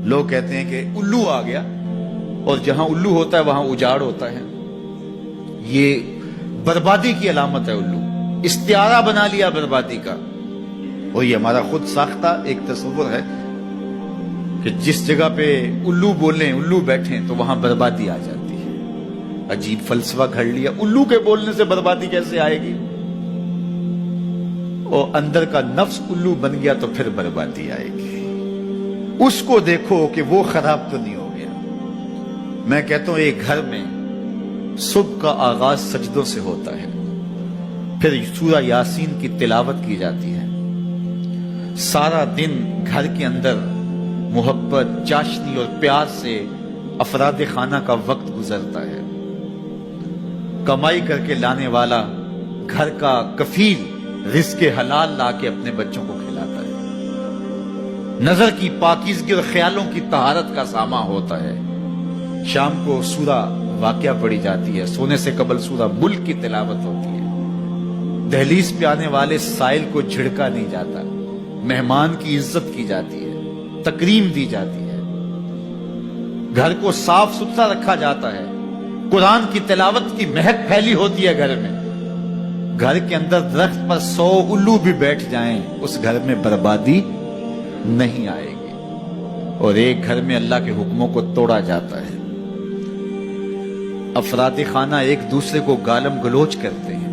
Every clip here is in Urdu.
لوگ کہتے ہیں کہ الو آ گیا، اور جہاں الو ہوتا ہے وہاں اجاڑ ہوتا ہے. یہ بربادی کی علامت ہے. الو استعارہ بنا لیا بربادی کا، اور یہ ہمارا خود ساختہ ایک تصور ہے کہ جس جگہ پہ الو بولیں، الو بیٹھیں تو وہاں بربادی آ جاتی ہے. عجیب فلسفہ گھڑ لیا. الو کے بولنے سے بربادی کیسے آئے گی؟ اور اندر کا نفس الو بن گیا تو پھر بربادی آئے گی. اس کو دیکھو کہ وہ خراب تو نہیں ہو گیا. میں کہتا ہوں ایک گھر میں صبح کا آغاز سجدوں سے ہوتا ہے، پھر سورہ یاسین کی تلاوت کی جاتی ہے. سارا دن گھر کے اندر محبت، چاشنی اور پیار سے افراد خانہ کا وقت گزرتا ہے. کمائی کر کے لانے والا گھر کا کفیل رزق حلال لا کے اپنے بچوں کو کھلاتا ہے. نظر کی پاکیزگی اور خیالوں کی طہارت کا ساما ہوتا ہے. شام کو سورہ واقعہ پڑھی جاتی ہے، سونے سے قبل سورہ ملک کی تلاوت ہوتی ہے. دہلیز پہ آنے والے سائل کو جھڑکا نہیں جاتا، مہمان کی عزت کی جاتی ہے، تکریم دی جاتی ہے. گھر کو صاف ستھرا رکھا جاتا ہے. قرآن کی تلاوت کی مہک پھیلی ہوتی ہے گھر میں. گھر کے اندر درخت پر 100 الو بھی بیٹھ جائیں اس گھر میں بربادی نہیں آئے گی. اور ایک گھر میں اللہ کے حکموں کو توڑا جاتا ہے. افراد خانہ ایک دوسرے کو گالم گلوچ کرتے ہیں.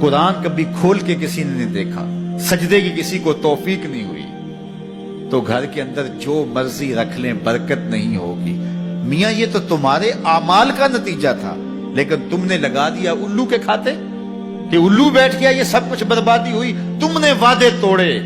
قرآن کبھی کھول کے کسی نے نہیں دیکھا، سجدے کی کسی کو توفیق نہیں ہوئی. تو گھر کے اندر جو مرضی رکھ لیں برکت نہیں ہوگی. میاں یہ تو تمہارے اعمال کا نتیجہ تھا، لیکن تم نے لگا دیا الو کے کھاتے کہ الو بیٹھ گیا یہ سب کچھ بربادی ہوئی. تم نے وعدے توڑے،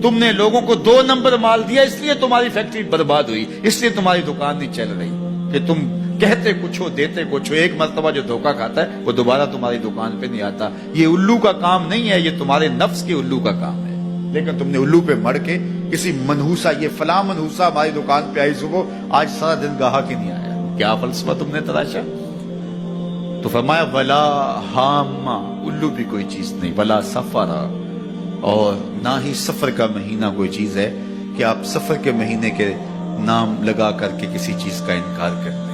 تم نے لوگوں کو 2 نمبر مال دیا، اس لیے تمہاری فیکٹری برباد ہوئی، اس لیے تمہاری دکان نہیں چل رہی. کہ تم کہتے کچھ ہو دیتے کچھ ہو. ایک مرتبہ جو دھوکہ کھاتا ہے وہ دوبارہ تمہاری دکان پہ نہیں آتا. یہ الو کا کام نہیں ہے، یہ تمہارے نفس کے الو کا کام ہے. لیکن تم نے الو پہ مڑ کے کسی منحوسہ، یہ فلاں منحوسہ ہماری دکان پہ آئی صبح، آج سارا دن گاہک ہی نہیں آیا. کیا فلسفہ تم نے تراشا؟ تو فرمایا ولا ہامہ، الو بھی کوئی چیز نہیں. ولا سفرا، اور نہ ہی سفر کا مہینہ کوئی چیز ہے کہ آپ سفر کے مہینے کے نام لگا کر کے کسی چیز کا انکار کرتے ہیں.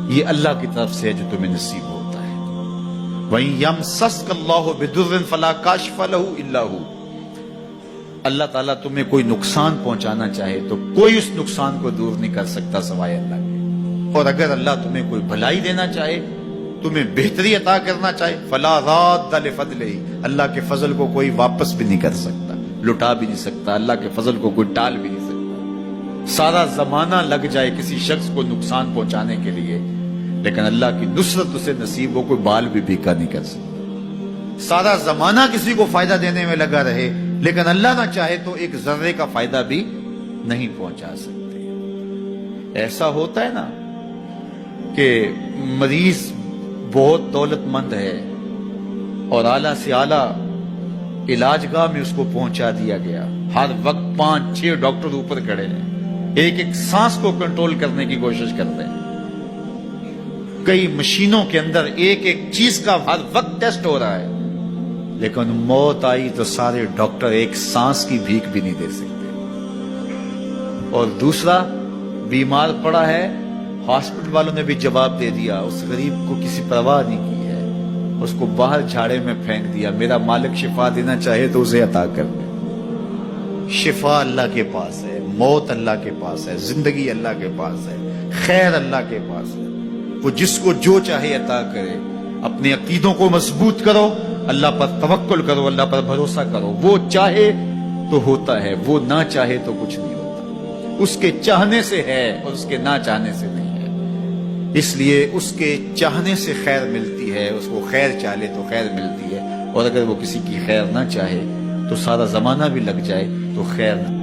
یہ اللہ کی طرف سے ہے جو تمہیں نصیب ہوتا ہے. وَإِن يَمْسَسْكَ اللَّهُ بِضُرٍّ فَلَا كَاشِفَ لَهُ إِلَّا هُوَ. اللہ تعالیٰ تمہیں کوئی نقصان پہنچانا چاہے تو کوئی اس نقصان کو دور نہیں کر سکتا سوائے اللہ کے. اور اگر اللہ تمہیں کوئی بھلائی دینا چاہے، تمہیں بہتری عطا کرنا چاہے، فَلَا رَادَّ لِفَضْلِهِ، اللہ کے فضل کو کوئی واپس بھی نہیں کر سکتا، لٹا بھی نہیں سکتا. اللہ کے فضل کو کوئی ٹال بھی نہیں سکتا. سارا زمانہ لگ جائے کسی شخص کو نقصان پہنچانے کے لیے، لیکن اللہ کی نصرت اسے نصیب ہو، کوئی بال بھی بھیکا نہیں کر سکتا. سارا زمانہ کسی کو فائدہ دینے میں لگا رہے، لیکن اللہ نہ چاہے تو ایک ذرے کا فائدہ بھی نہیں پہنچا سکتے. ایسا ہوتا ہے نا کہ مریض بہت دولت مند ہے اور اعلیٰ سے اعلیٰ علاج گاہ میں اس کو پہنچا دیا گیا. ہر وقت 5-6 ڈاکٹر اوپر کھڑے ہیں، ایک ایک سانس کو کنٹرول کرنے کی کوشش کرتے ہیں. کئی مشینوں کے اندر ایک ایک چیز کا ہر وقت ٹیسٹ ہو رہا ہے، لیکن موت آئی تو سارے ڈاکٹر ایک سانس کی بھیک بھی نہیں دے سکتے. اور دوسرا بیمار پڑا ہے، ہاسپٹل والوں نے بھی جواب دے دیا، اس غریب کو کسی پرواہ نہیں کی ہے، اس کو باہر جھاڑے میں پھینک دیا. میرا مالک شفا دینا چاہے تو اسے عطا کر دے. شفا اللہ کے پاس ہے، موت اللہ کے پاس ہے، زندگی اللہ کے پاس ہے، خیر اللہ کے پاس ہے. وہ جس کو جو چاہے عطا کرے. اپنے عقیدوں کو مضبوط کرو، اللہ پر توکل کرو، اللہ پر بھروسہ کرو. وہ چاہے تو ہوتا ہے، وہ نہ چاہے تو کچھ نہیں ہوتا. اس کے چاہنے سے ہے اور اس کے نہ چاہنے سے نہیں ہے. اس لیے اس کے چاہنے سے خیر ملتی ہے، اس کو خیر چاہے تو خیر ملتی ہے. اور اگر وہ کسی کی خیر نہ چاہے تو سارا زمانہ بھی لگ جائے تو خیر نہ